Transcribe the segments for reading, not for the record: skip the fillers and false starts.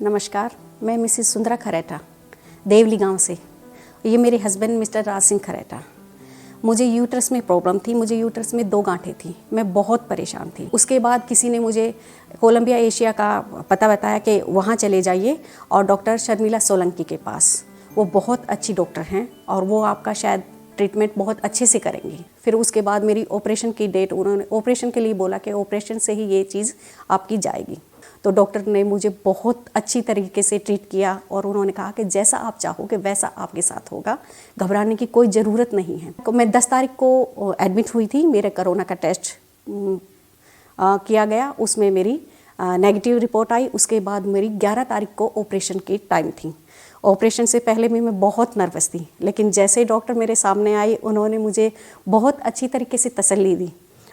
नमस्कार, मैं मिसेस सुंदरा खरेटा, देवली गांव से। ये मेरे हस्बैंड मिस्टर राज सिंह खरेटा। मुझे यूट्रस में प्रॉब्लम थी, मुझे यूट्रस में 2 गांठें थी, मैं बहुत परेशान थी। उसके बाद किसी ने मुझे कोलंबिया एशिया का पता बताया कि वहाँ चले जाइए और डॉक्टर शर्मिला सोलंकी के पास। वो बहुत अच्छी डॉक्टर हैं और वो आपका शायद ट्रीटमेंट बहुत अच्छे से करेंगी। फिर उसके बाद मेरी ऑपरेशन की डेट, उन्होंने ऑपरेशन के लिए बोला कि ऑपरेशन से ही ये चीज़ आपकी जाएगी। तो डॉक्टर ने मुझे बहुत अच्छी तरीके से ट्रीट किया और उन्होंने कहा कि जैसा आप चाहोगे वैसा आपके साथ होगा, घबराने की कोई ज़रूरत नहीं है। तो मैं 10 तारीख को एडमिट हुई थी, मेरे कोरोना का टेस्ट किया गया, उसमें मेरी नेगेटिव रिपोर्ट आई। उसके बाद मेरी 11 तारीख को ऑपरेशन की टाइम थी। ऑपरेशन से पहले भी मैं बहुत नर्वस थी, लेकिन जैसे डॉक्टर मेरे सामने आई उन्होंने मुझे बहुत अच्छी तरीके से तसल्ली दी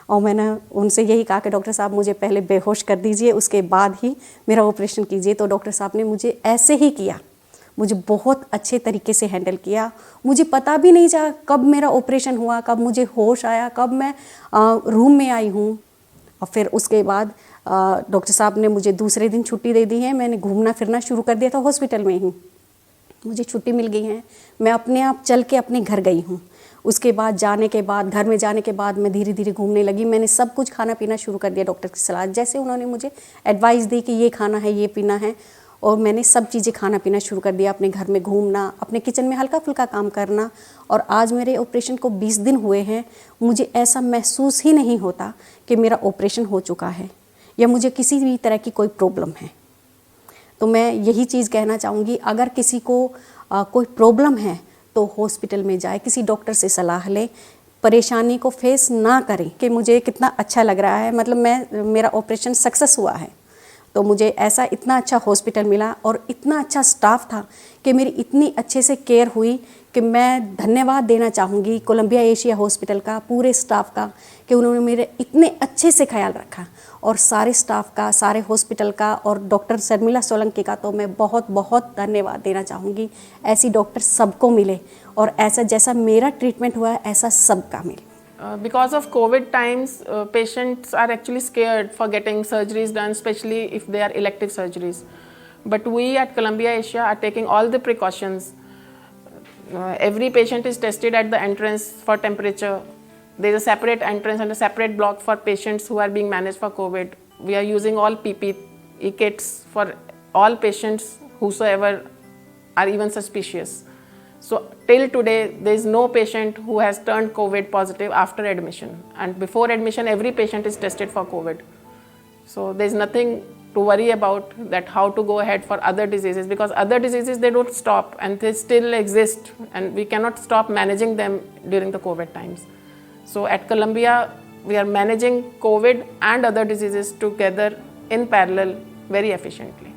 और मैंने उनसे यही कहा कि डॉक्टर साहब मुझे पहले बेहोश कर दीजिए, उसके बाद ही मेरा ऑपरेशन कीजिए। तो डॉक्टर साहब ने मुझे ऐसे ही किया, मुझे बहुत अच्छे तरीके से हैंडल किया। मुझे पता भी नहीं चला कब मेरा ऑपरेशन हुआ, कब मुझे होश आया, कब मैं रूम में आई हूँ। और फिर उसके बाद डॉक्टर साहब ने मुझे दूसरे दिन छुट्टी दे दी है। मैंने घूमना फिरना शुरू कर दिया था हॉस्पिटल में ही, मुझे छुट्टी मिल गई है। मैं अपने आप चल के अपने घर गई हूँ। उसके बाद जाने के बाद, घर में जाने के बाद मैं धीरे धीरे घूमने लगी। मैंने सब कुछ खाना पीना शुरू कर दिया डॉक्टर की सलाह, जैसे उन्होंने मुझे एडवाइस दी कि ये खाना है, ये पीना है, और मैंने सब चीज़ें खाना पीना शुरू कर दिया। अपने घर में घूमना, अपने किचन में हल्का फुल्का काम करना। और आज मेरे ऑपरेशन को 20 दिन हुए हैं, मुझे ऐसा महसूस ही नहीं होता कि मेरा ऑपरेशन हो चुका है या मुझे किसी भी तरह की कोई प्रॉब्लम है। तो मैं यही चीज़ कहना चाहूँगी, अगर किसी को कोई प्रॉब्लम है तो हॉस्पिटल में जाए, किसी डॉक्टर से सलाह ले, परेशानी को फेस ना करें। कि मुझे कितना अच्छा लग रहा है, मतलब मेरा ऑपरेशन सक्सेस हुआ है तो मुझे ऐसा इतना अच्छा हॉस्पिटल मिला और इतना अच्छा स्टाफ था कि मेरी इतनी अच्छे से केयर हुई कि मैं धन्यवाद देना चाहूँगी कोलंबिया एशिया हॉस्पिटल का, पूरे स्टाफ का, कि उन्होंने मेरे इतने अच्छे से ख्याल रखा। और सारे स्टाफ का, सारे हॉस्पिटल का और डॉक्टर शर्मिला सोलंकी का तो मैं बहुत बहुत धन्यवाद देना चाहूँगी। ऐसी डॉक्टर सबको मिले और ऐसा जैसा मेरा ट्रीटमेंट हुआ है ऐसा सबका मिले। Because of COVID times, patients are actually scared for getting surgeries done, especially if they are elective surgeries. But we at Columbia Asia are taking all the precautions. Every patient is tested at the entrance for temperature. There is a separate entrance and a separate block for patients who are being managed for COVID. We are using all PPE kits for all patients whosoever are even suspicious. So till today, there is no patient who has turned COVID positive after admission. And before admission, every patient is tested for COVID. So there is nothing to worry about that how to go ahead for other diseases, because other diseases, they don't stop and they still exist and we cannot stop managing them during the COVID times. So at Columbia, we are managing COVID and other diseases together in parallel very efficiently.